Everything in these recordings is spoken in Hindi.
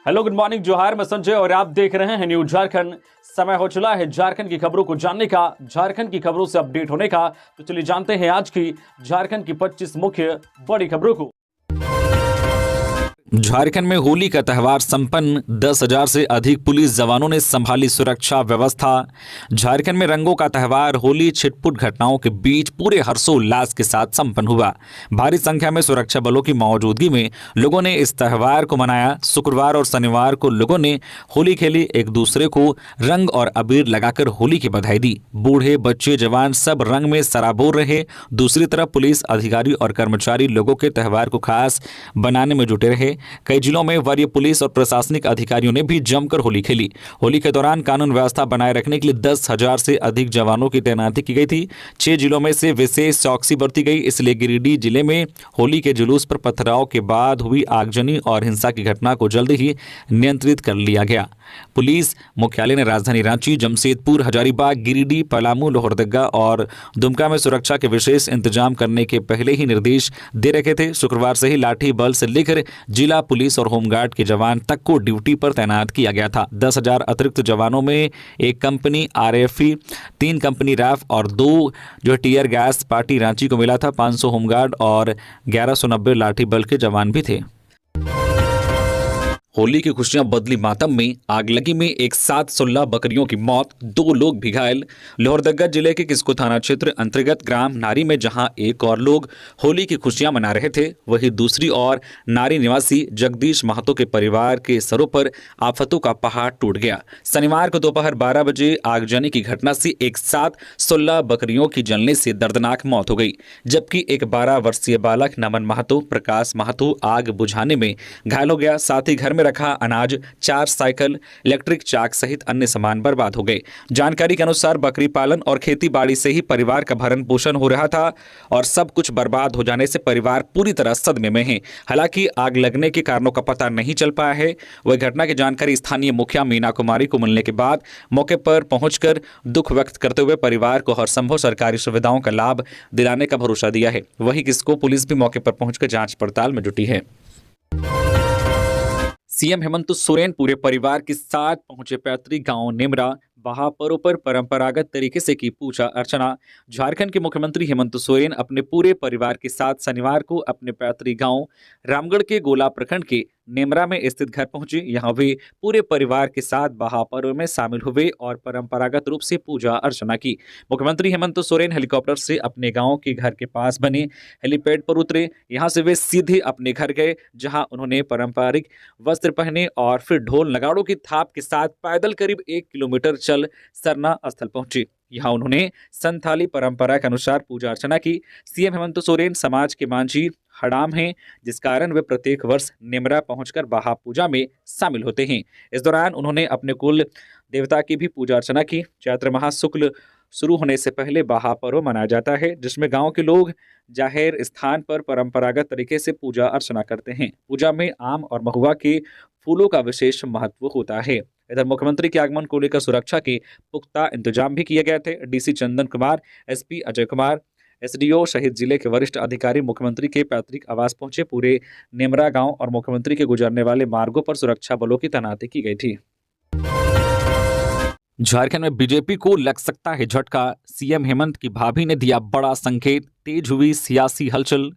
हेलो, गुड मॉर्निंग, जोहार। मैं संजय और आप देख रहे हैं न्यूज झारखंड। समय हो चला है झारखंड की खबरों को जानने का, झारखंड की खबरों से अपडेट होने का। तो चलिए जानते हैं आज की झारखंड की 25 मुख्य बड़ी खबरों को। झारखंड में होली का त्यौहार संपन्न, 10,000 से अधिक पुलिस जवानों ने संभाली सुरक्षा व्यवस्था। झारखंड में रंगों का त्यौहार होली छिटपुट घटनाओं के बीच पूरे हर्षोल्लास के साथ संपन्न हुआ। भारी संख्या में सुरक्षा बलों की मौजूदगी में लोगों ने इस त्यौहार को मनाया। शुक्रवार और शनिवार को लोगों ने होली खेली, एक दूसरे को रंग और अबीर लगाकर होली की बधाई दी। बूढ़े, बच्चे, जवान सब रंग में सराबोर रहे। दूसरी तरफ पुलिस अधिकारी और कर्मचारी लोगों के त्यौहार को खास बनाने में जुटे रहे। कई जिलों में वरीय पुलिस और प्रशासनिक अधिकारियों ने भी जमकर होली खेली। होली के दौरान कानून व्यवस्था बनाए रखने के लिए 10,000 से अधिक जवानों की तैनाती की गई थी। 6 जिलों में से विशेष चौकसी बरती गई। इसलिए गिरिडीह जिले में होली के जुलूस पर पथराव के बाद हुई आगजनी और हिंसा की घटना को जल्द ही नियंत्रित कर लिया गया। पुलिस मुख्यालय ने राजधानी रांची, जमशेदपुर, हजारीबाग, गिरिडीह, पलामू, लोहरदगा और दुमका में सुरक्षा के विशेष इंतजाम करने के पहले ही निर्देश दे रखे थे। शुक्रवार से ही लाठी बल से लेकर जिला पुलिस और होमगार्ड के जवान तक को ड्यूटी पर तैनात किया गया था। 10,000 अतिरिक्त जवानों में 1 कंपनी आरएफई, 3 कंपनी रैफ और 2 टीयर गैस पार्टी रांची को मिला था। 500 होमगार्ड और 1190 लाठी बल के जवान भी थे। होली की खुशियां बदली मातम में। आगलगी में एक साथ 16 बकरियों की मौत, 2 लोग भी घायल। लोहरदगा जिले के किस्को थाना क्षेत्र अंतर्गत ग्राम नारी में जहां एक और लोग होली की खुशियां मना रहे थे, वहीं दूसरी ओर नारी निवासी जगदीश महतो के परिवार के सरों पर आफतों का पहाड़ टूट गया। शनिवार को दोपहर 12 बजे आगजनी की घटना से एक साथ 16 बकरियों की जलने से दर्दनाक मौत हो गई, जबकि एक 12 वर्षीय बालक नमन महतो, प्रकाश महतो आग बुझाने में घायल हो गया। साथ ही घर में रखा अनाज, 4 साइकिल, इलेक्ट्रिक चाक सहित अन्य सामान बर्बाद हो गए। जानकारी के अनुसार बकरी पालन और खेती बाड़ी से ही परिवार का भरण पोषण हो रहा था और सब कुछ बर्बाद हो जाने से परिवार पूरी तरह सदमे में है। हालांकि आग लगने के कारणों का पता नहीं चल पाया है। वह घटना की जानकारी स्थानीय मुखिया मीना कुमारी को मिलने के बाद मौके पर पहुंचकर दुख व्यक्त करते हुए परिवार को हर संभव सरकारी सुविधाओं का लाभ दिलाने का भरोसा दिया है। वहीं किसको पुलिस भी मौके पर पहुंचकर जांच पड़ताल में जुटी है। सीएम हेमंत सोरेन पूरे परिवार के साथ पहुंचे पैतृक गांव नेमरा। महापर्व पर परंपरागत तरीके से की पूजा अर्चना। झारखंड के मुख्यमंत्री हेमंत सोरेन अपने पूरे परिवार के साथ शनिवार को अपने पैतृक गांव रामगढ़ के गोला प्रखंड के नेमरा में स्थित घर पहुंचे। यहां वे पूरे परिवार के साथ महापर्व में शामिल हुए और परंपरागत रूप से पूजा अर्चना की। मुख्यमंत्री हेमंत सोरेन हेलीकॉप्टर से अपने गांव के घर के पास बने हेलीपैड पर उतरे। यहां से वे सीधे अपने घर गए, जहां उन्होंने पारंपरिक वस्त्र पहने और फिर ढोल नगाड़ों की थाप के साथ पैदल करीब 1 किलोमीटर चल सरना स्थल पहुंचे। यहां उन्होंने संथाली परंपरा के अनुसार पूजा अर्चना की। सीएम हेमंत सोरेन समाज के मांझी हड़ाम हैं, जिस कारण वे प्रत्येक वर्ष नेमरा पहुंचकर बहा पूजा में शामिल होते हैं। इस दौरान उन्होंने अपने कुल देवता की भी पूजा अर्चना की। चैत्र माह शुक्ल शुरू होने से पहले बहा पर्व मनाया जाता है, जिसमें गांव के लोग जाहिर स्थान पर परंपरागत तरीके से पूजा अर्चना करते हैं। पूजा में आम और महुआ के फूलों का विशेष महत्व होता है। इधर मुख्यमंत्री के आगमन को लेकर सुरक्षा के पुख्ता इंतजाम भी किए गए थे। DC Chandan Kumar, SP Ajay Kumar, SDO सहित जिले के वरिष्ठ अधिकारी मुख्यमंत्री के पैतृक आवास पहुंचे। पूरे नेमरा गांव और मुख्यमंत्री के गुजरने वाले मार्गों पर सुरक्षा बलों की तैनाती की गई थी। झारखंड में बीजेपी को लग सकता है झटका। सीएम हेमंत की भाभी ने दिया बड़ा संकेत, तेज हुई सियासी हलचल।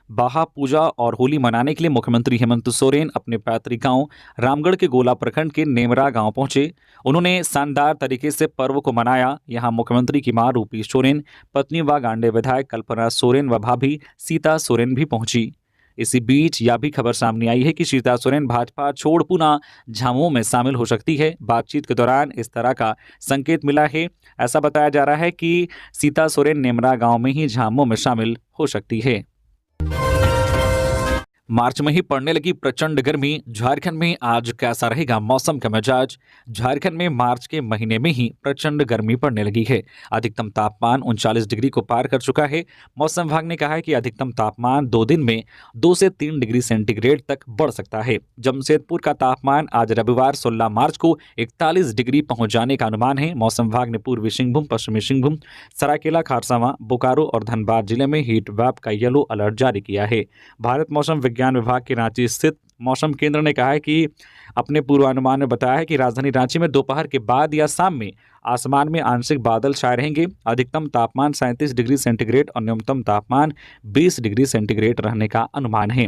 बहा पूजा और होली मनाने के लिए मुख्यमंत्री हेमंत सोरेन अपने पैतृक गांव रामगढ़ के गोला प्रखंड के नेमरा गांव पहुंचे। उन्होंने शानदार तरीके से पर्व को मनाया। यहां मुख्यमंत्री की मां रूपी सोरेन, पत्नी व गांडे विधायक कल्पना सोरेन व भाभी सीता सोरेन भी पहुंची। इसी बीच यह भी खबर सामने आई है कि सीता सोरेन भाजपा छोड़ पुनः झामुमो में शामिल हो सकती है। बातचीत के दौरान इस तरह का संकेत मिला है। ऐसा बताया जा रहा है कि सीता सोरेन नेमरा गांव में ही झामुमो में शामिल हो सकती है। मार्च में ही पड़ने लगी प्रचंड गर्मी। झारखंड में आज कैसा रहेगा मौसम का मिजाज? झारखंड में मार्च के महीने में ही प्रचंड गर्मी पड़ने लगी है। अधिकतम तापमान 39 डिग्री को पार कर चुका है। मौसम विभाग ने कहा है कि अधिकतम तापमान 2 दिन में 2 से 3 डिग्री सेंटीग्रेड तक बढ़ सकता है। जमशेदपुर का तापमान आज रविवार 16 मार्च को 41 डिग्री पहुंच जाने का अनुमान है। मौसम विभाग ने पूर्वी सिंहभूम, पश्चिमी सिंहभूम, सरायकेला, खारसावां, बोकारो और धनबाद जिले में हीट वेव का येलो अलर्ट जारी किया है। भारत मौसम विज्ञान विज्ञान विभाग के रांची स्थित मौसम केंद्र ने कहा है कि अपने पूर्वानुमान में बताया है कि राजधानी रांची में दोपहर के बाद या शाम में आसमान में आंशिक बादल छाए रहेंगे। अधिकतम तापमान 37 डिग्री सेंटीग्रेड और न्यूनतम तापमान 20 डिग्री सेंटीग्रेड रहने का अनुमान है।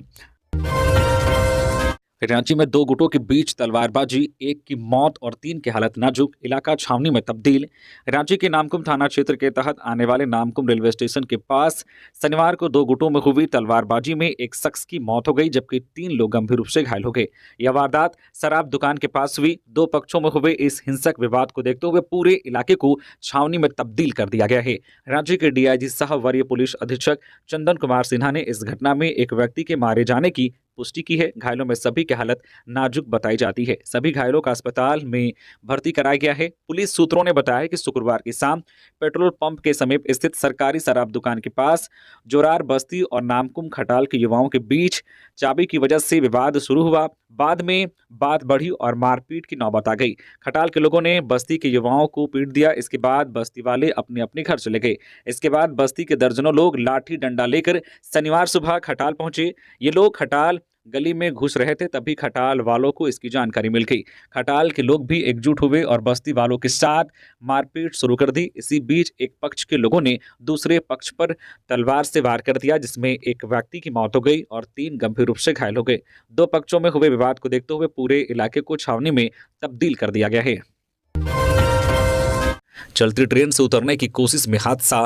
रांची में 2 गुटों के बीच तलवारबाजी, 1 की मौत और 3 की हालत नाजुक, इलाका छावनी में तब्दील। रांची के नामकुम थाना क्षेत्र के तहत आने वाले नामकुम रेलवे स्टेशन के पास शनिवार को 2 गुटों में हुई तलवारबाजी में एक शख्स की मौत हो गई, जबकि 3 लोग गंभीर रूप से घायल हो गए। यह वारदात शराब दुकान के पास हुई। 2 पक्षों में हुए इस हिंसक विवाद को देखते हुए पूरे इलाके को छावनी में तब्दील कर दिया गया है। रांची के डीआईजी सह वरीय पुलिस अधीक्षक चंदन कुमार सिन्हा ने इस घटना में एक व्यक्ति के मारे जाने की पुष्टि की है। घायलों में सभी की हालत नाजुक बताई जाती है। सभी घायलों का अस्पताल में भर्ती कराया गया है। पुलिस सूत्रों ने बताया कि शुक्रवार की शाम पेट्रोल पंप के समीप स्थित सरकारी शराब दुकान के पास जोरार बस्ती और नामकुम खटाल के युवाओं के बीच चाबी की वजह से विवाद शुरू हुआ। बाद में बात बढ़ी और मारपीट की नौबत आ गई। खटाल के लोगों ने बस्ती के युवाओं को पीट दिया। इसके बाद बस्ती वाले अपने अपने घर चले गए। इसके बाद बस्ती के दर्जनों लोग लाठी डंडा लेकर शनिवार सुबह खटाल पहुंचे। ये लोग खटाल गली में घुस रहे थे, तभी खटाल वालों को इसकी जानकारी मिल गई। खटाल के लोग भी एकजुट हुए और बस्ती वालों के साथ मारपीट शुरू कर दी। इसी बीच एक पक्ष के लोगों ने दूसरे पक्ष पर तलवार से वार कर दिया, जिसमें एक व्यक्ति की मौत हो गई और 3 गंभीर रूप से घायल हो गए। 2 पक्षों में हुए विवाद को देखते हुए पूरे इलाके को छावनी में तब्दील कर दिया गया है। चलती ट्रेन से उतरने की कोशिश में हादसा।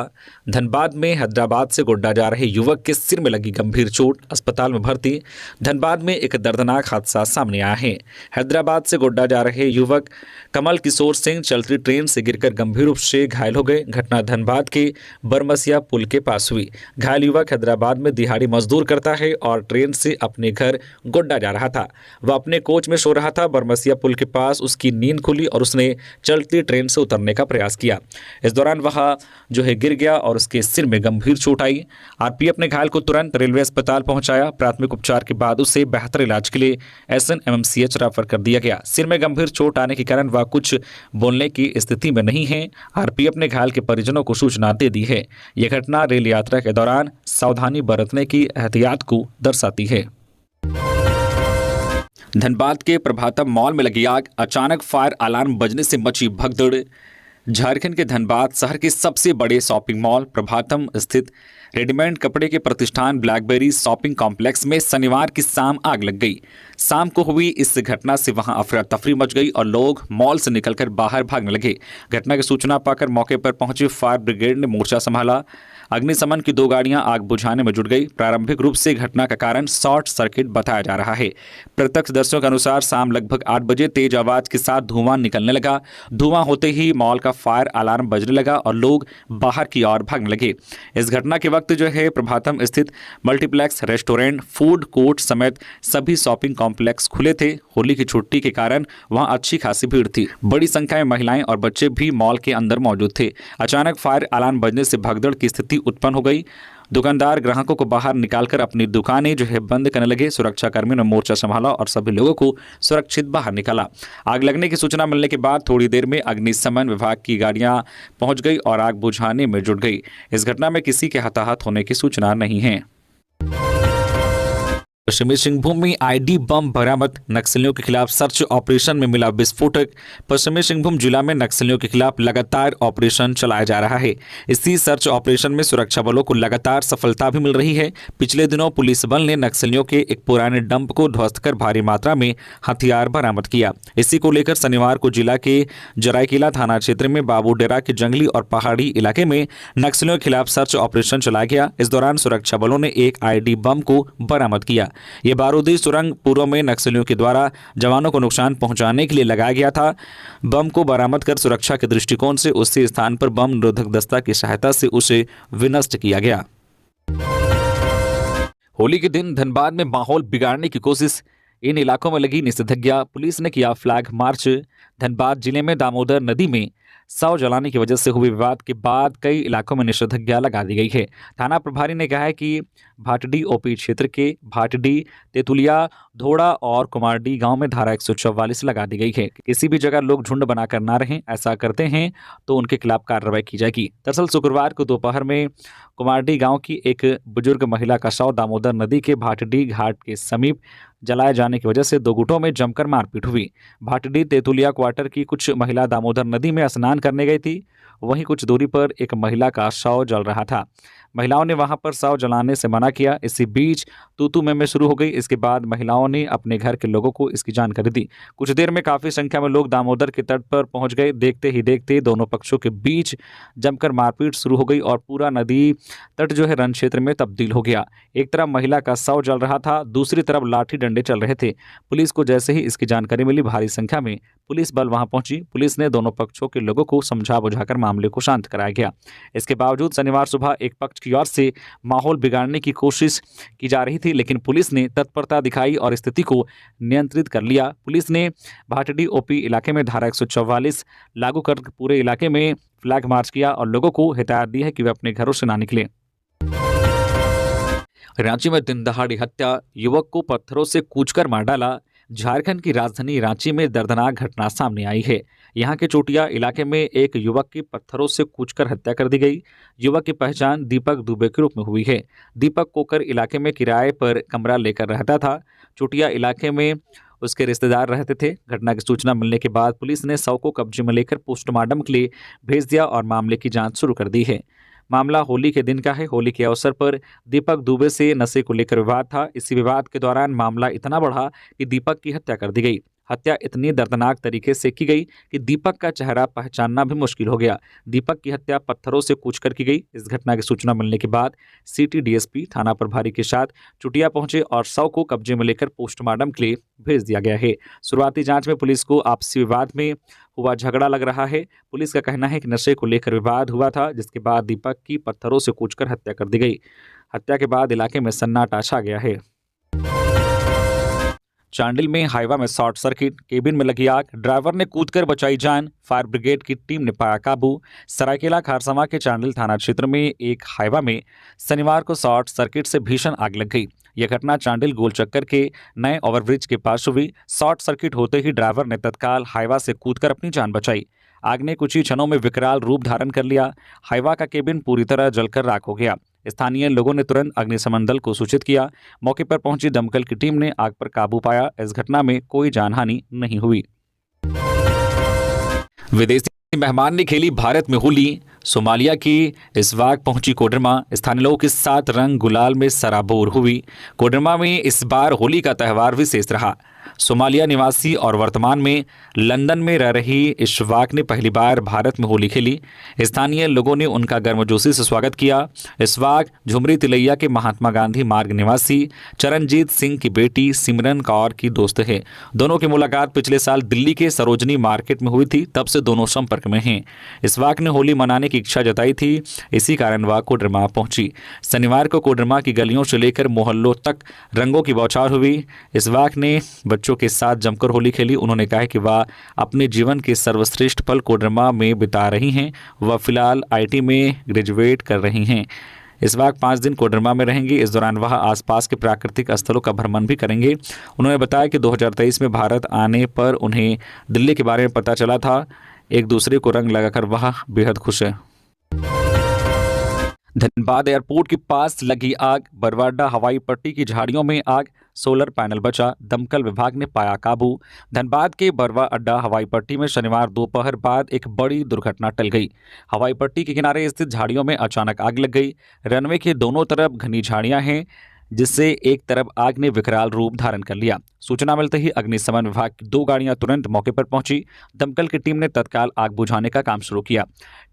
धनबाद में हैदराबाद से गोड्डा जा रहे युवक के सिर में लगी गंभीर चोट, अस्पताल में भर्ती। धनबाद में एक दर्दनाक हादसा सामने आया है। हैदराबाद से गोड्डा जा रहे युवक कमल किशोर सिंह चलती ट्रेन से गिरकर गंभीर रूप से घायल हो गए। घटना धनबाद के बरमसिया पुल के पास हुई। घायल युवक हैदराबाद में दिहाड़ी मजदूर करता है और ट्रेन से अपने घर गोड्डा जा रहा था। वह अपने कोच में सो रहा था। बरमसिया पुल के पास उसकी नींद खुली और उसने चलती ट्रेन से उतरने का प्रयास किया। इस दौरान वह गिर गया और उसके सिर में गंभीर चोट आई। आरपीएफ ने घायल को तुरंत रेलवे अस्पताल पहुंचाया। प्राथमिक उपचार के बाद उसे बेहतर इलाज के लिए SNMMCH रेफर कर दिया गया। सिर में गंभीर चोट आने के कारण वह कुछ बोलने की स्थिति में नहीं है। आरपीएफ ने घायल के परिजनों को सूचना दे दी है। यह घटना रेल यात्रा के दौरान सावधानी बरतने की एहतियात को दर्शाती है। धनबाद के प्रभातम मॉल में लगी आग, अचानक फायर अलार्म बजने से मची भगदड़। झारखंड के धनबाद शहर के सबसे बड़े शॉपिंग मॉल प्रभातम स्थित रेडीमेड कपड़े के प्रतिष्ठान ब्लैकबेरी शॉपिंग कॉम्प्लेक्स में शनिवार की शाम आग लग गई। शाम को हुई इस घटना से वहां अफरा तफरी मच गई और लोग मॉल से निकलकर बाहर भागने लगे। घटना की सूचना पाकर मौके पर पहुंची फायर ब्रिगेड ने मोर्चा संभाला। अग्निशमन की 2 गाड़ियां आग बुझाने में जुट गई। प्रारंभिक रूप से घटना का कारण शॉर्ट सर्किट बताया जा रहा है। प्रत्यक्षदर्शियों के अनुसार शाम लगभग 8 बजे तेज आवाज के साथ धुआं निकलने लगा। धुआं होते ही मॉल का फायर अलार्म बजने लगा और लोग बाहर की ओर भागने लगे। इस घटना के वक्त प्रभातम स्थित मल्टीप्लेक्स, रेस्टोरेंट, फूड कोर्ट समेत सभी शॉपिंग कॉम्प्लेक्स खुले थे। होली की छुट्टी के कारण वहां अच्छी खासी भीड़ थी। बड़ी संख्या में महिलाएं और बच्चे भी मॉल के अंदर मौजूद थे। अचानक फायर अलार्म बजने से भगदड़ की स्थिति उत्पन्न हो गई। दुकानदार ग्राहकों को बाहर निकालकर अपनी दुकानें बंद करने लगे। सुरक्षाकर्मियों ने मोर्चा संभाला और सभी लोगों को सुरक्षित बाहर निकाला। आग लगने की सूचना मिलने के बाद थोड़ी देर में अग्निशमन विभाग की गाड़ियां पहुंच गई और आग बुझाने में जुट गई। इस घटना में किसी के हताहत होने की सूचना नहीं है। पश्चिमी सिंहभूम में आईडी बम बरामद, नक्सलियों के खिलाफ सर्च ऑपरेशन में मिला विस्फोटक। पश्चिमी सिंहभूम जिला में नक्सलियों के खिलाफ लगातार ऑपरेशन चलाया जा रहा है। इसी सर्च ऑपरेशन में सुरक्षा बलों को लगातार सफलता भी मिल रही है। पिछले दिनों पुलिस बल ने नक्सलियों के एक पुराने डंप को ध्वस्त कर भारी मात्रा में हथियार बरामद किया। इसी को लेकर शनिवार को जिला के जरायकेला थाना क्षेत्र में बाबूडेरा के जंगली और पहाड़ी इलाके में नक्सलियों के खिलाफ सर्च ऑपरेशन चलाया गया। इस दौरान सुरक्षा बलों ने एक आईडी बम को बरामद किया। यह बारूदी सुरंग पूर्व में नक्सलियों के द्वारा जवानों को नुकसान पहुंचाने के लिए लगाया गया था। बम को बरामद कर सुरक्षा के दृष्टिकोण से उसी स्थान पर बम निरोधक दस्ता की सहायता से उसे विनष्ट किया गया। होली के दिन धनबाद में माहौल बिगाड़ने की कोशिश, इन इलाकों में लगी निषेधाज्ञा, पुलिस ने किया फ्लैग मार्च। धनबाद जिले में दामोदर नदी में शव जलाने की वजह से हुए विवाद के बाद कई इलाकों में निषेधाज्ञा लगा दी गई है। थाना प्रभारी ने कहा है कि भाटडी ओपी क्षेत्र के भाटडी, तेतुलिया, धोड़ा और कुमारडी गांव में धारा 144 लगा दी गई है। किसी भी जगह लोग झुंड बनाकर ना रहें, ऐसा करते हैं तो उनके खिलाफ कार्रवाई की जाएगी। दरअसल शुक्रवार को दोपहर में कुमारडी गांव की एक बुजुर्ग महिला का शव दामोदर नदी के भाटडी घाट के समीप जलाए जाने की वजह से दो गुटों में जमकर मारपीट हुई। भाटडी तेतुलिया क्वार्टर की कुछ महिला दामोदर नदी में स्नान करने गई थी। वहीं कुछ दूरी पर एक महिला का शव जल रहा था। महिलाओं ने वहां पर शव जलाने से मना किया। इसी बीच तू मैं शुरू हो गई। इसके बाद महिलाओं ने अपने घर के लोगों को इसकी जानकारी दी। कुछ देर में काफी संख्या में लोग दामोदर के तट पर पहुंच गए। देखते ही देखते दोनों पक्षों के बीच जमकर मारपीट शुरू हो गई और पूरा नदी तट जो है रण क्षेत्र में तब्दील हो गया। एक तरफ महिला का शव जल रहा था, दूसरी तरफ लाठी डंडे चल रहे थे। पुलिस को जैसे ही इसकी जानकारी मिली, भारी संख्या में पुलिस बल वहां पहुंची। पुलिस ने दोनों पक्षों के लोगों को समझा बुझाकर मामले को शांत कराया गया। इसके बावजूद शनिवार सुबह एक पक्ष की ओर से माहौल बिगाड़ने की कोशिश की जा रही थी, लेकिन पुलिस ने तत्परता दिखाई और स्थिति को नियंत्रित कर लिया। पुलिस ने भाटडी ओपी इलाके में धारा 144 लागू कर पूरे इलाके में फ्लैग मार्च किया और लोगों को हिदायत दी है कि वे अपने घरों से ना निकलें। रांची में दिन दहाड़ी हत्या, युवक को पत्थरों से कूचकर मार डाला। झारखंड की राजधानी रांची में दर्दनाक घटना सामने आई है। यहां के चोटिया इलाके में एक युवक की पत्थरों से कूचकर हत्या कर दी गई। युवक की पहचान दीपक दुबे के रूप में हुई है। दीपक कोकर इलाके में किराए पर कमरा लेकर रहता था। चोटिया इलाके में उसके रिश्तेदार रहते थे। घटना की सूचना मिलने के बाद पुलिस ने शव को कब्जे में लेकर पोस्टमार्टम के लिए भेज दिया और मामले की जांच शुरू कर दी है। मामला होली के दिन का है। होली के अवसर पर दीपक दुबे से नशे को लेकर विवाद था। इसी विवाद के दौरान मामला इतना बढ़ा कि दीपक की हत्या कर दी गई। हत्या इतनी दर्दनाक तरीके से की गई कि दीपक का चेहरा पहचानना भी मुश्किल हो गया। दीपक की हत्या पत्थरों से कूचकर की गई। इस घटना की सूचना मिलने के बाद सिटी डीएसपी थाना प्रभारी के साथ चुटिया पहुंचे और शव को कब्जे में लेकर पोस्टमार्टम के लिए भेज दिया गया है। शुरुआती जांच में पुलिस को आपसी विवाद में हुआ झगड़ा लग रहा है। पुलिस का कहना है कि नशे को लेकर विवाद हुआ था, जिसके बाद दीपक की पत्थरों से कूचकर हत्या कर दी गई। हत्या के बाद इलाके में सन्नाटा छा गया है। चांडिल में हाईवा में शॉर्ट सर्किट, केबिन में लगी आग, ड्राइवर ने कूदकर बचाई जान, फायर ब्रिगेड की टीम ने पाया काबू। सरायकेला खारसमा के चांडिल थाना क्षेत्र में एक हाईवा में शनिवार को शॉर्ट सर्किट से भीषण आग लग गई। यह घटना चांडिल गोलचक्कर के नए ओवरब्रिज के पास हुई। शॉर्ट सर्किट होते ही ड्राइवर ने तत्काल हाईवा से कूदकर अपनी जान बचाई। आग ने कुछ ही क्षणों में विकराल रूप धारण कर लिया। हाईवा का केबिन पूरी तरह जलकर राख हो गया। स्थानीय लोगों ने तुरंत अग्निशमन दल को सूचित किया। मौके पर पहुंची दमकल की टीम ने आग पर काबू पाया। इस घटना में कोई जानहानि नहीं हुई। विदेशी मेहमान ने खेली भारत में होली। सोमालिया की इस्वाक पहुंची कोडरमा। स्थानीय लोगों के साथ रंग गुलाल में सराबोर हुई। कोडरमा में इस बार होली का त्यौहार विशेष रहा। सोमालिया निवासी और वर्तमान में लंदन में रह रही इश्वाक ने पहली बार भारत में होली खेली। स्थानीय लोगों ने उनका गर्मजोशी से स्वागत किया। इश्वाक झुमरी तिलैया के महात्मा गांधी मार्ग निवासी चरणजीत सिंह की बेटी सिमरन कौर की दोस्त है। दोनों की मुलाकात पिछले साल दिल्ली के सरोजनी मार्केट में हुई थी। तब से दोनों संपर्क में हैं। इश्वाक ने होली मनाने की इच्छा जताई थी, इसी कारण वह कोडरमा पहुंची। शनिवार को कोडरमा की गलियों से लेकर मोहल्लों तक रंगों की बौछार हुई। इश्वाक ने बच्चों के साथ जमकर होली खेली। उन्होंने कहा कि वह अपने जीवन के सर्वश्रेष्ठ पल कोडरमा में बिता रही हैं। वह फिलहाल आईटी में ग्रेजुएट कर रही हैं। इस वक्त 5 दिन कोडरमा में रहेंगी। इस दौरान वह आसपास के प्राकृतिक स्थलों का भ्रमण भी करेंगे। उन्होंने बताया कि 2023 में भारत आने पर उन्हें दिल्ली के बारे में पता चला था। एक दूसरे को रंग लगाकर वह बेहद खुश है। धनबाद एयरपोर्ट के पास लगी आग, बरवाडा हवाई पट्टी की झाड़ियों में आग, सोलर पैनल बचा, दमकल विभाग ने पाया काबू। धनबाद के बरवा अड्डा हवाई पट्टी में शनिवार दोपहर बाद एक बड़ी दुर्घटना टल गई। हवाई पट्टी के किनारे स्थित झाड़ियों में अचानक आग लग गई। रनवे के दोनों तरफ घनी झाड़ियां हैं, जिससे एक तरफ आग ने विकराल रूप धारण कर लिया। सूचना मिलते ही अग्निशमन विभाग की 2 गाड़ियां तुरंत मौके पर पहुंची। दमकल की टीम ने तत्काल आग बुझाने का काम शुरू किया।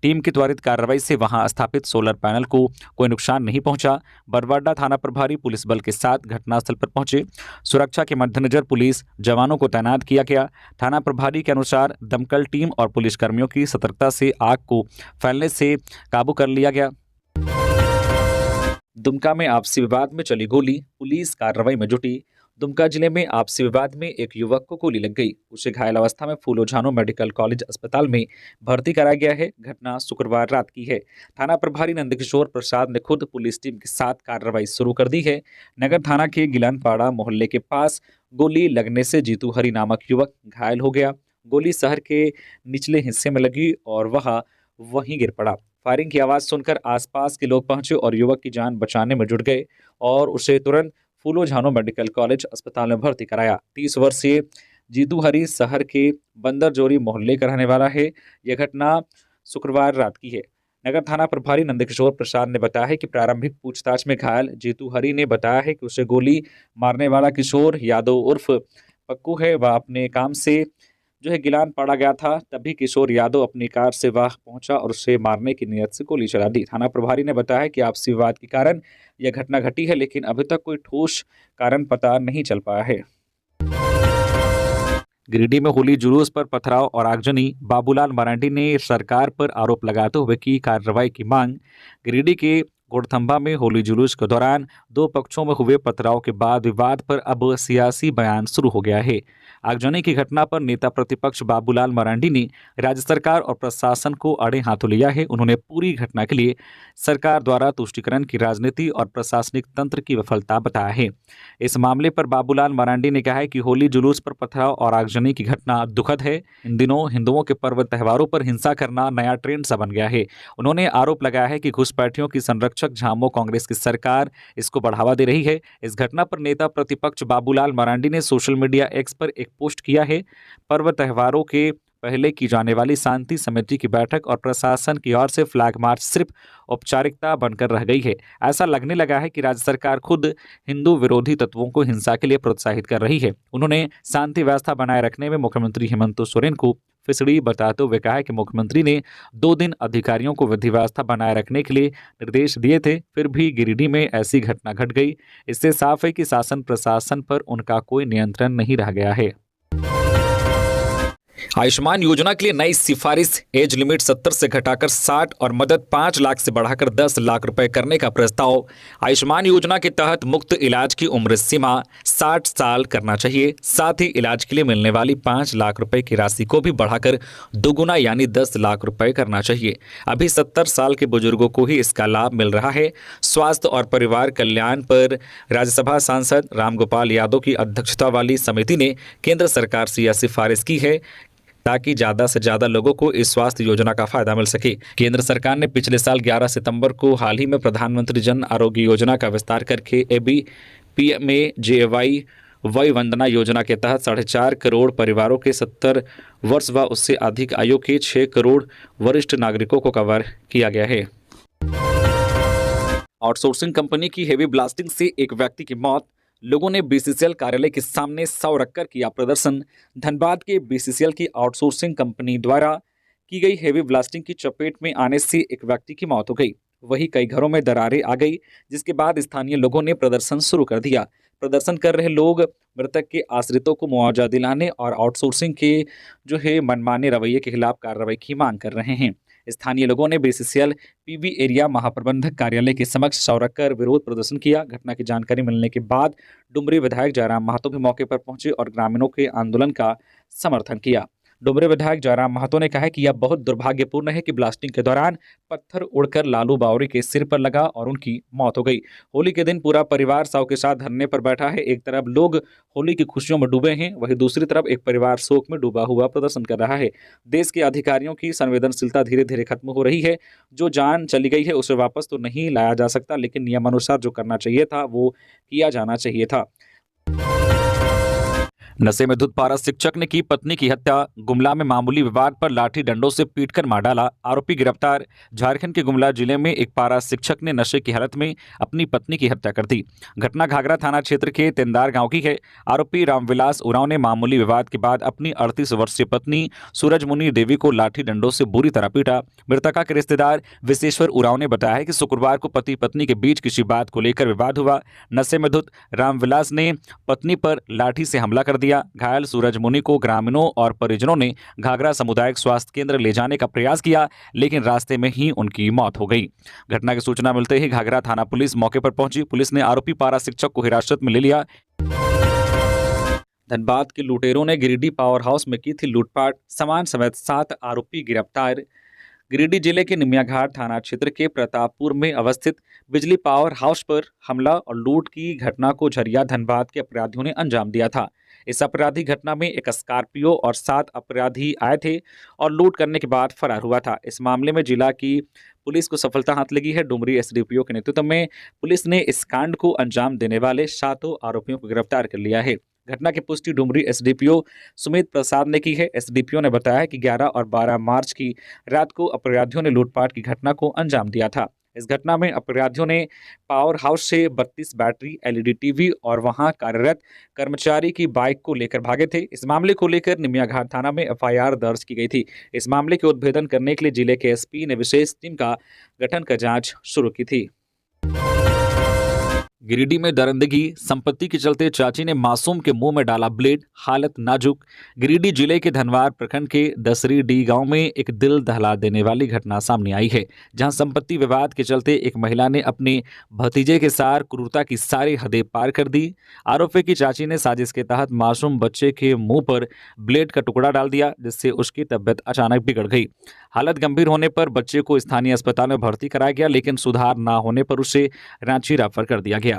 टीम की त्वरित कार्रवाई से वहां स्थापित सोलर पैनल को कोई नुकसान नहीं पहुंचा। बरवाडा थाना प्रभारी पुलिस बल के साथ घटनास्थल पर पहुंचे। सुरक्षा के मद्देनजर पुलिस जवानों को तैनात किया गया। थाना प्रभारी के अनुसार दमकल टीम और पुलिसकर्मियों की सतर्कता से आग को फैलने से काबू कर लिया गया। दुमका में आपसी विवाद में चली गोली, पुलिस कार्रवाई में जुटी। दुमका जिले में आपसी विवाद में एक युवक को गोली लग गई। उसे घायल अवस्था में फूलो झानो मेडिकल कॉलेज अस्पताल में भर्ती कराया गया है। घटना शुक्रवार रात की है। थाना प्रभारी नंदकिशोर प्रसाद ने खुद पुलिस टीम के साथ कार्रवाई शुरू कर दी है। नगर थाना के गिलानपाड़ा मोहल्ले के पास गोली लगने से जीतू हरी नामक युवक घायल हो गया। गोली शहर के निचले हिस्से में लगी और वह वहीं गिर पड़ा। फायरिंग की आवाज़ सुनकर आसपास के लोग पहुंचे और युवक की जान बचाने में जुट गए और उसे तुरंत फूलो झानो मेडिकल कॉलेज अस्पताल में भर्ती कराया। 30 वर्षीय जीतू हरी शहर के बंदरजोरी मोहल्ले का रहने वाला है। यह घटना शुक्रवार रात की है। नगर थाना प्रभारी नंदकिशोर प्रसाद ने बताया है कि प्रारंभिक पूछताछ में घायल जीतू हरी ने बताया है कि उसे गोली मारने वाला किशोर यादव उर्फ पक्कू है। वह अपने काम से गिलान पड़ा गया था, तभी किशोर यादव अपनी कार से वह पहुंचा और उसे मारने की नीयत से गोली चला दी। थाना प्रभारी ने बताया कि आपसी विवाद के कारण यह घटना घटी है, लेकिन अभी तक कोई ठोस कारण पता नहीं चल पाया है। गिरिडीह में होली जुलूस पर पथराव और आगजनी। बाबूलाल मरांडी ने सरकार पर आरोप लगाते हुए की कार्रवाई की मांग। गिरिडीह के गोड़थंबा में होली जुलूस के दौरान दो पक्षों में हुए पथराव के बाद विवाद पर अब सियासी बयान शुरू हो गया है। आगजनी की घटना पर नेता प्रतिपक्ष बाबूलाल मरांडी ने राज्य सरकार और प्रशासन को अड़े हाथों लिया है। उन्होंने पूरी घटना के लिए सरकार द्वारा तुष्टीकरण की राजनीति और प्रशासनिक तंत्र की विफलता बताया है। इस मामले पर बाबूलाल मरांडी ने कहा है कि होली जुलूस पर पथराव और आगजनी की घटना दुखद है। इन दिनों हिंदुओं के पर्व त्योहारों पर हिंसा करना नया ट्रेंड सा बन गया है। उन्होंने आरोप लगाया है कि घुसपैठियों की संरक्षक झामो कांग्रेस की सरकार इसको बढ़ावा दे रही है। इस घटना पर नेता प्रतिपक्ष बाबूलाल मरांडी ने सोशल मीडिया एक्स पर एक पोस्ट किया है। पर्व त्योहारों के पहले की जाने वाली शांति समिति की बैठक और प्रशासन की ओर से फ्लैग मार्च सिर्फ औपचारिकता बनकर रह गई है। ऐसा लगने लगा है कि राज्य सरकार खुद हिंदू विरोधी तत्वों को हिंसा के लिए प्रोत्साहित कर रही है। उन्होंने शांति व्यवस्था बनाए रखने में मुख्यमंत्री हेमंत सोरेन को फिसड़ी बताते हुए कहा है कि मुख्यमंत्री ने 2 दिन अधिकारियों को विधि व्यवस्था बनाए रखने के लिए निर्देश दिए थे, फिर भी गिरिडीह में ऐसी घटना घट गई। इससे साफ है कि शासन प्रशासन पर उनका कोई नियंत्रण नहीं रह गया है। आयुष्मान योजना के लिए नई सिफारिश, एज लिमिट 70 से घटाकर 60 और मदद 5 लाख से बढ़ाकर 10 लाख रुपए करने का प्रस्ताव। आयुष्मान योजना के तहत मुफ्त इलाज की उम्र सीमा 60 साल करना चाहिए। साथ ही इलाज के लिए मिलने वाली 5 लाख रुपए की राशि को भी बढ़ाकर दोगुना यानी 10 लाख रुपए करना चाहिए। अभी 70 साल के बुजुर्गों को ही इसका लाभ मिल रहा है। स्वास्थ्य और परिवार कल्याण पर राज्यसभा सांसद रामगोपाल यादव की अध्यक्षता वाली समिति ने केंद्र सरकार से यह सिफारिश की है ताकि ज़्यादा से ज़्यादा लोगों को इस स्वास्थ्य योजना का फायदा मिल सके। केंद्र सरकार ने पिछले साल 11 सितंबर को हाल ही में प्रधानमंत्री जन आरोग्य योजना का विस्तार करके ABPMAJY वय वंदना योजना के तहत 4.5 करोड़ परिवारों के 70 वर्ष व उससे अधिक आयु के 6 करोड़ वरिष्ठ नागरिकों को कवर किया गया है। आउटसोर्सिंग कंपनी की हेवी ब्लास्टिंग से एक व्यक्ति की मौत। लोगों ने BCCL कार्यालय के सामने शव रखकर किया प्रदर्शन। धनबाद के BCCL की आउटसोर्सिंग कंपनी द्वारा की गई हेवी ब्लास्टिंग की चपेट में आने से एक व्यक्ति की मौत हो गई। वहीं कई घरों में दरारें आ गई, जिसके बाद स्थानीय लोगों ने प्रदर्शन शुरू कर दिया। प्रदर्शन कर रहे लोग मृतक के आश्रितों को मुआवजा दिलाने और आउटसोर्सिंग के मनमाने रवैये के खिलाफ कार्रवाई की मांग कर रहे हैं। स्थानीय लोगों ने BCCL PB एरिया महाप्रबंधक कार्यालय के समक्ष शव रखकर विरोध प्रदर्शन किया। घटना की जानकारी मिलने के बाद डुमरी विधायक जयराम महतो भी मौके पर पहुंचे और ग्रामीणों के आंदोलन का समर्थन किया। डुमरी विधायक जयराम महतो ने कहा कि यह बहुत दुर्भाग्यपूर्ण है कि ब्लास्टिंग के दौरान पत्थर उड़कर लालू बावरी के सिर पर लगा और उनकी मौत हो गई। होली के दिन पूरा परिवार शव के साथ धरने पर बैठा है। एक तरफ लोग होली की खुशियों में डूबे हैं, वहीं दूसरी तरफ एक परिवार शोक में डूबा हुआ प्रदर्शन कर रहा है। देश के अधिकारियों की संवेदनशीलता धीरे धीरे खत्म हो रही है। जो जान चली गई है उसे वापस तो नहीं लाया जा सकता, लेकिन नियमानुसार जो करना चाहिए था वो किया जाना चाहिए था। नशे में धुत पारा शिक्षक ने की पत्नी की हत्या। गुमला में मामूली विवाद पर लाठी डंडों से पीटकर मार डाला, आरोपी गिरफ्तार। झारखंड के गुमला जिले में एक पारा शिक्षक ने नशे की हालत में अपनी पत्नी की हत्या कर दी। घटना घाघरा थाना क्षेत्र के तेंदार गांव की है। आरोपी रामविलास उरांव ने मामूली विवाद के बाद अपनी 38 वर्षीय पत्नी सूरजमुनि देवी को लाठी डंडों से बुरी तरह पीटा। मृतका के रिश्तेदार विशेश्वर उरांव ने बताया है कि शुक्रवार को पति पत्नी के बीच किसी बात को लेकर विवाद हुआ। नशे में धुत रामविलास ने पत्नी पर लाठी से हमला कर दिया। घायल सूरजमुनि को ग्रामीणों और परिजनों ने घाघरा सामुदायिक स्वास्थ्य केंद्र ले जाने का प्रयास किया, लेकिन रास्ते में ही उनकी मौत हो गई। घटना की सूचना मिलते ही घाघरा थाना पुलिस मौके पर पहुंची। पुलिस ने आरोपी पारा शिक्षक को हिरासत में ले लिया। धनबाद के लुटेरों ने गिरिडीह पावर हाउस में की थी लूटपाट, सामान समेत 7 आरोपी गिरफ्तार। गिरिडीह जिले के निमियाघाट थाना क्षेत्र के प्रतापपुर में अवस्थित बिजली पावर हाउस पर हमला और लूट की घटना को झरिया धनबाद के अपराधियों ने अंजाम दिया था। इस अपराधी घटना में एक स्कॉर्पियो और 7 अपराधी आए थे और लूट करने के बाद फरार हुआ था। इस मामले में जिला की पुलिस को सफलता हाथ लगी है। डुमरी एसडीपीओ के नेतृत्व में पुलिस ने इस कांड को अंजाम देने वाले 7 आरोपियों को गिरफ्तार कर लिया है। घटना की पुष्टि डुमरी एसडीपीओ सुमित प्रसाद ने की है। एसडीपीओ ने बताया कि 11 और 12 मार्च की रात को अपराधियों ने लूटपाट की घटना को अंजाम दिया था। इस घटना में अपराधियों ने पावर हाउस से 32 बैटरी, एलईडी टीवी और वहां कार्यरत कर्मचारी की बाइक को लेकर भागे थे। इस मामले को लेकर निमियाघाट थाना में एफआईआर दर्ज की गई थी। इस मामले के उद्भेदन करने के लिए जिले के एसपी ने विशेष टीम का गठन कर जांच शुरू की थी। गिरिडीह में दरिंदगी, संपत्ति के चलते चाची ने मासूम के मुंह में डाला ब्लेड, हालत नाजुक। गिरिडीह जिले के धनवार प्रखंड के दसरी डी गांव में एक दिल दहला देने वाली घटना सामने आई है, जहां संपत्ति विवाद के चलते एक महिला ने अपने भतीजे के साथ क्रूरता की सारी हदें पार कर दी। आरोपी की चाची ने साजिश के तहत मासूम बच्चे के मुंह पर ब्लेड का टुकड़ा डाल दिया, जिससे उसकी तबीयत अचानक बिगड़ गई। हालत गंभीर होने पर बच्चे को स्थानीय अस्पताल में भर्ती कराया गया, लेकिन सुधार न होने पर उसे रांची रेफर कर दिया गया।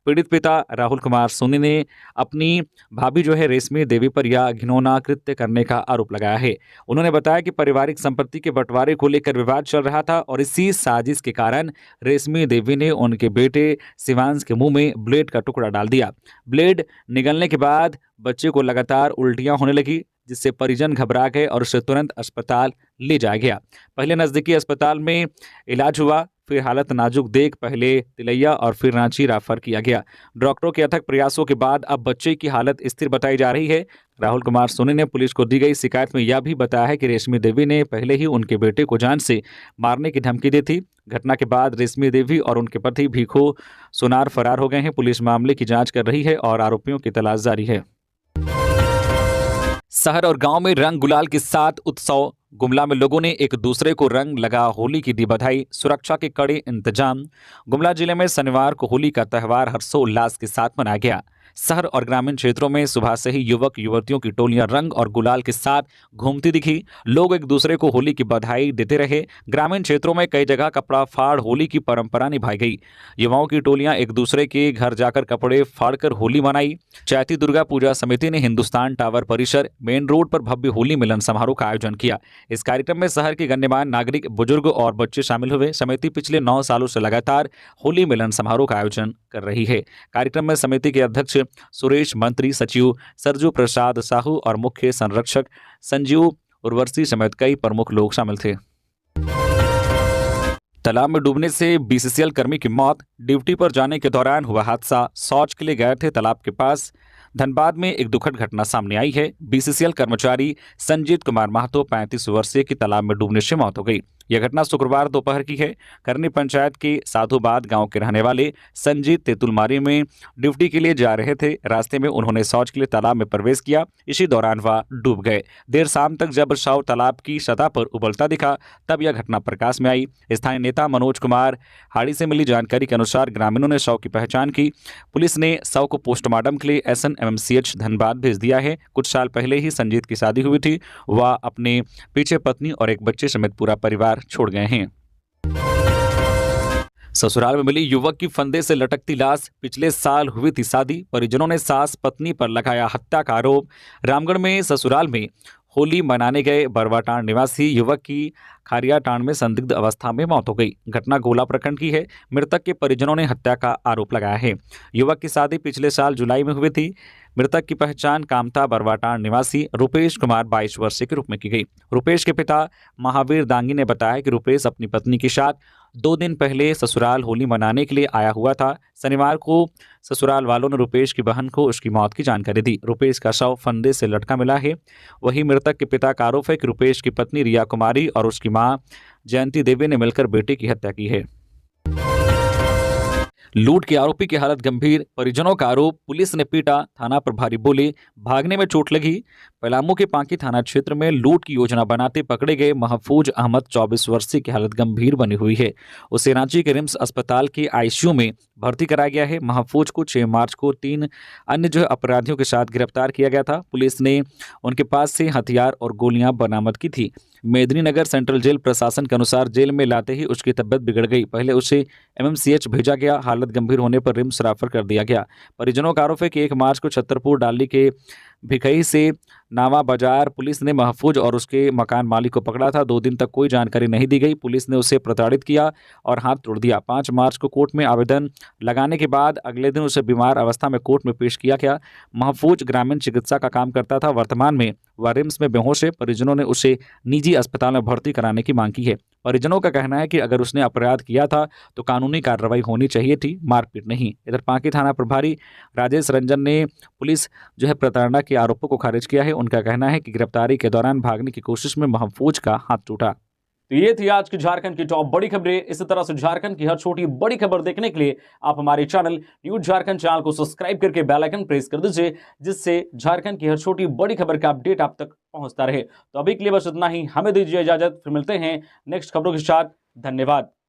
पीड़ित पिता राहुल कुमार सोनी ने अपनी भाभी रेशमी देवी पर यह घिनौना कृत्य करने का आरोप लगाया है। उन्होंने बताया कि पारिवारिक संपत्ति के बंटवारे को लेकर विवाद चल रहा था और इसी साजिश के कारण रेशमी देवी ने उनके बेटे शिवांश के मुंह में ब्लेड का टुकड़ा डाल दिया। ब्लेड निगलने के बाद बच्चे को लगातार उल्टियां होने लगी, जिससे परिजन घबरा गए और उसे तुरंत अस्पताल ले जाया गया। पहले नजदीकी अस्पताल में इलाज हुआ, फिर हालत नाजुक देख पहले तिलैया और फिर रांची रेफर किया गया। डॉक्टरों के अथक प्रयासों के बाद अब बच्चे की हालत स्थिर बताई जा रही है। राहुल कुमार सोनी ने पुलिस को दी गई शिकायत में यह भी बताया है कि रेशमी देवी ने पहले ही उनके बेटे को जान से मारने की धमकी दी थी। घटना के बाद रेशमी देवी और उनके पति भीखो सोनार फरार हो गए हैं। पुलिस मामले की जांच कर रही है और आरोपियों की तलाश जारी है। शहर और गांव में रंग गुलाल के साथ उत्सव। गुमला में लोगों ने एक दूसरे को रंग लगा होली की दी बधाई। सुरक्षा के कड़े इंतजाम। गुमला जिले में शनिवार को होली का त्यौहार हर्षोल्लास के साथ मनाया गया। शहर और ग्रामीण क्षेत्रों में सुबह से ही युवक युवतियों की टोलियां रंग और गुलाल के साथ घूमती दिखी। लोग एक दूसरे को होली की बधाई देते रहे। ग्रामीण क्षेत्रों में कई जगह कपड़ा फाड़ होली की परंपरा निभाई गई। युवाओं की टोलियां एक दूसरे के घर जाकर कपड़े फाड़कर होली मनाई। चैती दुर्गा पूजा समिति ने हिंदुस्तान टावर परिसर मेन रोड पर भव्य होली मिलन समारोह का आयोजन किया। इस कार्यक्रम में शहर के गण्यमान्य नागरिक, बुजुर्ग और बच्चे शामिल हुए। समिति पिछले 9 सालों से लगातार होली मिलन समारोह का आयोजन कर रही है। कार्यक्रम में समिति के अध्यक्ष सुरेश, मंत्री सचिव सरजू प्रसाद साहू और मुख्य संरक्षक संजीव उर्वशी समेत कई प्रमुख लोग शामिल थे। तालाब में डूबने से बीसीसीएल कर्मी की मौत। ड्यूटी पर जाने के दौरान हुआ हादसा। शौच के लिए गए थे तालाब के पास। धनबाद में एक दुखद घटना सामने आई है। बीसीसीएल कर्मचारी संजीत कुमार महतो 35 वर्षीय की तालाब में डूबने से मौत हो गई। यह घटना शुक्रवार दोपहर की है। करनी पंचायत के साधुबाद गांव के रहने वाले संजीत तेतुलमारी में ड्यूटी के लिए जा रहे थे। रास्ते में उन्होंने शौच के लिए तालाब में प्रवेश किया। इसी दौरान वह डूब गए। देर शाम तक जब शव तालाब की सतह पर उबलता दिखा, तब यह घटना प्रकाश में आई। स्थानीय नेता मनोज कुमार हाड़ी से मिली जानकारी के अनुसार ग्रामीणों ने शव की पहचान की। पुलिस ने शव को पोस्टमार्टम के लिए SNMMCH धनबाद भेज दिया है। कुछ साल पहले ही संजीत की शादी हुई थी। वह अपने पीछे पत्नी और एक बच्चे समेत पूरा परिवार छोड़ गए हैं। ससुराल में मिली युवक की फंदे से लटकती लाश। पिछले साल हुई थी शादी। परिजनों ने सास पत्नी पर लगाया हत्या का आरोप। रामगढ़ में ससुराल में होली मनाने गए बरवाटांड निवासी युवक की खारियाटांड में संदिग्ध अवस्था में मौत हो गई। घटना गोला प्रखंड की है। मृतक के परिजनों ने हत्या का आरोप लगाया है। युवक की शादी पिछले साल जुलाई में हुई थी। मृतक की पहचान कामता बरवाटांड निवासी रुपेश कुमार 22 वर्षीय के रूप में की गई। रुपेश के पिता महावीर दांगी ने बताया कि रुपेश अपनी पत्नी के साथ 2 दिन पहले ससुराल होली मनाने के लिए आया हुआ था। शनिवार को ससुराल वालों ने रुपेश की बहन को उसकी मौत की जानकारी दी। रुपेश का शव फंदे से लटका मिला है। वहीं मृतक के पिता का आरोप है कि रुपेश की पत्नी रिया कुमारी और उसकी मां जयंती देवी ने मिलकर बेटे की हत्या की है। लूट के आरोपी की हालत गंभीर। परिजनों का आरोप, पुलिस ने पीटा। थाना प्रभारी बोले भागने में चोट लगी। पलामू के पांकी थाना क्षेत्र में लूट की योजना बनाते पकड़े गए महफूज अहमद 24 वर्षीय की हालत गंभीर बनी हुई है। उसे रांची के रिम्स अस्पताल के ICU में भर्ती कराया गया है। महफूज को 6 मार्च को 3 अन्य जो है अपराधियों के साथ गिरफ्तार किया गया था। पुलिस ने उनके पास से हथियार और गोलियां बरामद की थी। मेदिनीनगर सेंट्रल जेल प्रशासन के अनुसार जेल में लाते ही उसकी तबीयत बिगड़ गई। पहले उसे एमएमसीएच भेजा गया। हालत गंभीर होने पर रिम्स रेफर कर दिया गया। परिजनों का आरोप है कि 1 मार्च को छतरपुर डाली के भिखई से नावा बाजार पुलिस ने महफूज और उसके मकान मालिक को पकड़ा था। 2 दिन तक कोई जानकारी नहीं दी गई। पुलिस ने उसे प्रताड़ित किया और हाथ तोड़ दिया। 5 मार्च को कोर्ट में आवेदन लगाने के बाद अगले दिन उसे बीमार अवस्था में कोर्ट में पेश किया गया। महफूज ग्रामीण चिकित्सा का काम करता था। वर्तमान में वह रिम्स में बेहोश है। परिजनों ने उसे निजी अस्पताल में भर्ती कराने की मांग की है। परिजनों का कहना है कि अगर उसने अपराध किया था तो कानूनी कार्रवाई होनी चाहिए थी, मारपीट नहीं। इधर पांकी थाना प्रभारी राजेश रंजन ने पुलिस जो है प्रताड़ना के आरोपों को खारिज किया है। उनका कहना है कि गिरफ्तारी के दौरान भागने की कोशिश में महफूज का हाथ टूटा। तो ये थी आज की झारखंड की टॉप बड़ी खबरें। इसी तरह से झारखंड की हर छोटी बड़ी खबर देखने के लिए आप हमारे चैनल न्यूज झारखंड चैनल को सब्सक्राइब करके बेल आइकन प्रेस कर दीजिए, जिससे झारखंड की हर छोटी बड़ी खबर का अपडेट आप तक पहुंचता रहे। तो अभी के लिए बस इतना ही। हमें दीजिए इजाजत, फिर मिलते हैं नेक्स्ट खबरों के साथ। धन्यवाद।